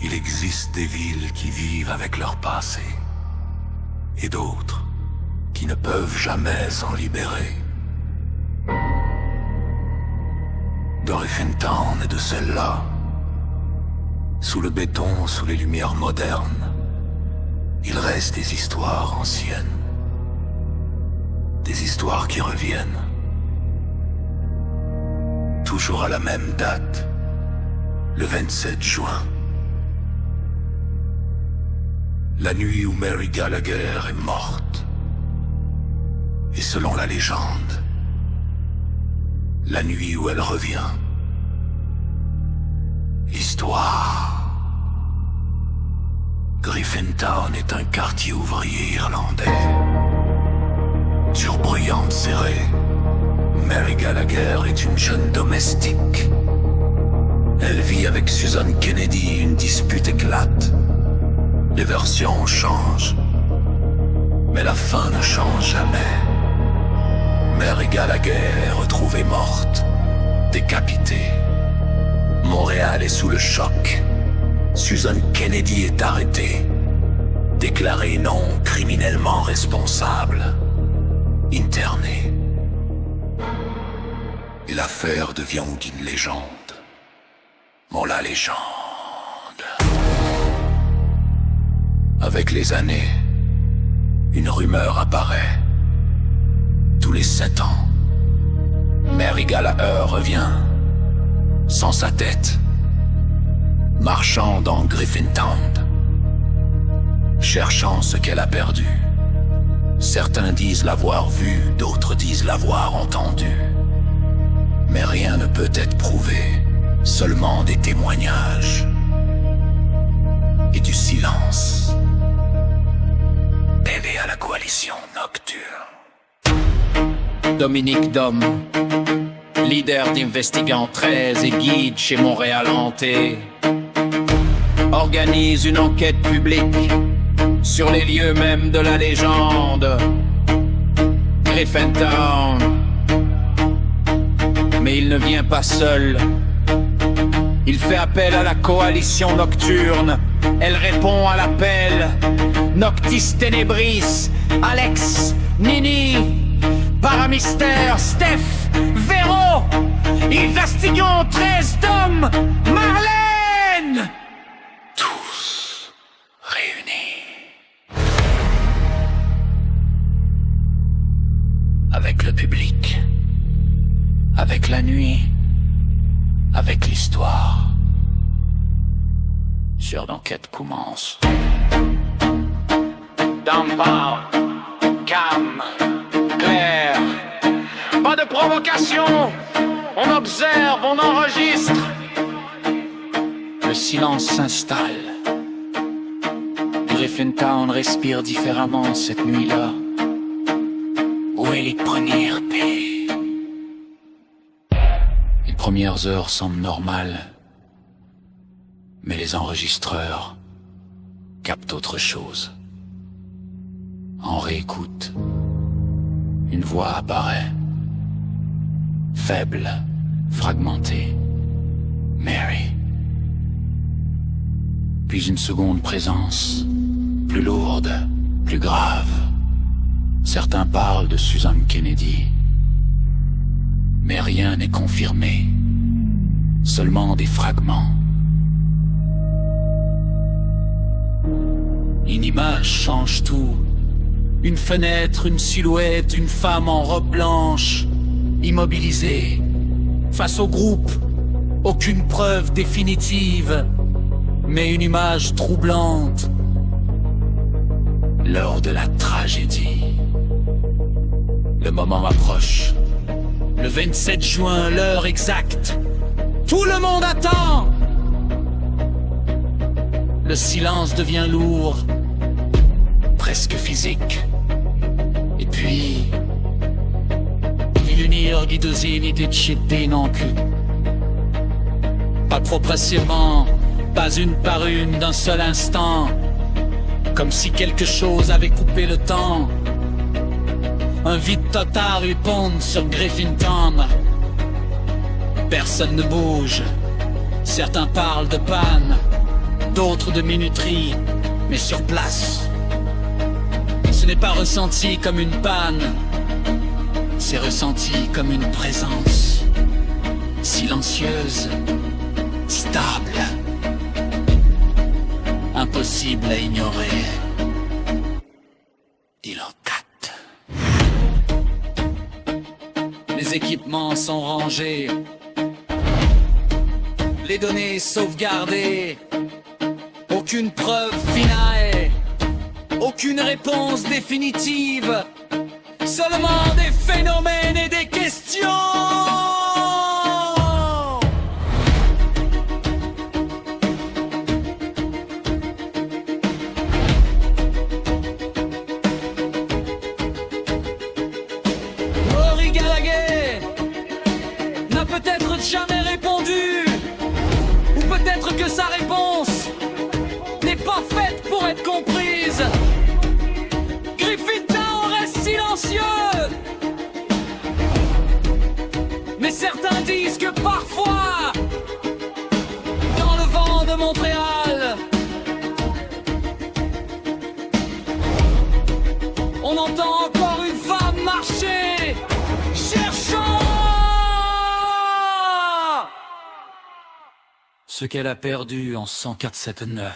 Il existe des villes qui vivent avec leur passé, et d'autres qui ne peuvent jamais s'en libérer. De Griffintown et de celle-là, sous le béton, sous les lumières modernes, il reste des histoires anciennes, des histoires qui reviennent, toujours à la même date, le 27 juin. La nuit où Mary Gallagher est morte. Et selon la légende, la nuit où elle revient. Histoire. Griffintown est un quartier ouvrier irlandais. Surbruyante, serrée, Mary Gallagher est une jeune domestique. Elle vit avec Susan Kennedy, une dispute éclate. Les versions changent, mais la fin ne change jamais. Mary Gallagher est retrouvée morte, décapitée. Montréal est sous le choc. Susan Kennedy est arrêtée, déclarée non criminellement responsable, internée. Et l'affaire devient une légende. Bon, la légende. Avec les années, une rumeur apparaît. Tous les 7 ans, Mary Gallagher revient, sans sa tête, marchant dans Griffintown, cherchant ce qu'elle a perdu. Certains disent l'avoir vu, d'autres disent l'avoir entendu. Mais rien ne peut être prouvé, seulement des témoignages et du silence. Elle est à la coalition nocturne. Dominique Dom, leader d'Investigant 13 et guide chez Montréal Hanté, organise une enquête publique sur les lieux mêmes de la légende, Griffintown. Mais il ne vient pas seul. Il fait appel à la coalition nocturne. Elle répond à l'appel. Noctis Ténébris, Alex, Nini, Paramystère, Steph, Véro, Investigons 13 d'hommes, Marlène. Tous réunis. Avec le public. Avec la nuit. Avec l'histoire. Heure d'enquête commence. Downtown, calme, clair. Pas de provocation. On observe, on enregistre. Le silence s'installe. Griffintown respire différemment cette nuit-là. Où est les premières paix? Les premières heures semblent normales. Mais les enregistreurs captent autre chose. En réécoute, une voix apparaît. Faible, fragmentée. Mary. Puis une seconde présence, plus lourde, plus grave. Certains parlent de Susan Kennedy. Mais rien n'est confirmé. Seulement des fragments. Une image change tout. Une fenêtre, une silhouette, une femme en robe blanche, immobilisée, face au groupe. Aucune preuve définitive, mais une image troublante. L'heure de la tragédie. Le moment approche. Le 27 juin, l'heure exacte. Tout le monde attend. Le silence devient lourd, presque physique. Et puis, l'unir guidosini déchetté non plus. Pas trop précisément, pas une par une d'un seul instant. Comme si quelque chose avait coupé le temps. Un vide total répond sur Griffintown. Personne ne bouge. Certains parlent de panne. d'autres de minuterie, mais sur place. Ce n'est pas ressenti comme une panne, c'est ressenti comme une présence, silencieuse, stable, impossible à ignorer. Dilocate. Les équipements sont rangés, les données sauvegardées, aucune preuve finale, aucune réponse définitive, seulement des phénomènes et des questions. Ori Gallagher n'a peut-être jamais répondu, ou peut-être que sa réponse n'est pas faite pour être comprise. Griffith Town reste silencieux, mais certains disent que parfois, dans le vent de Montréal, on entend encore une femme marcher. Cherchons ce qu'elle a perdu en 104-7-9.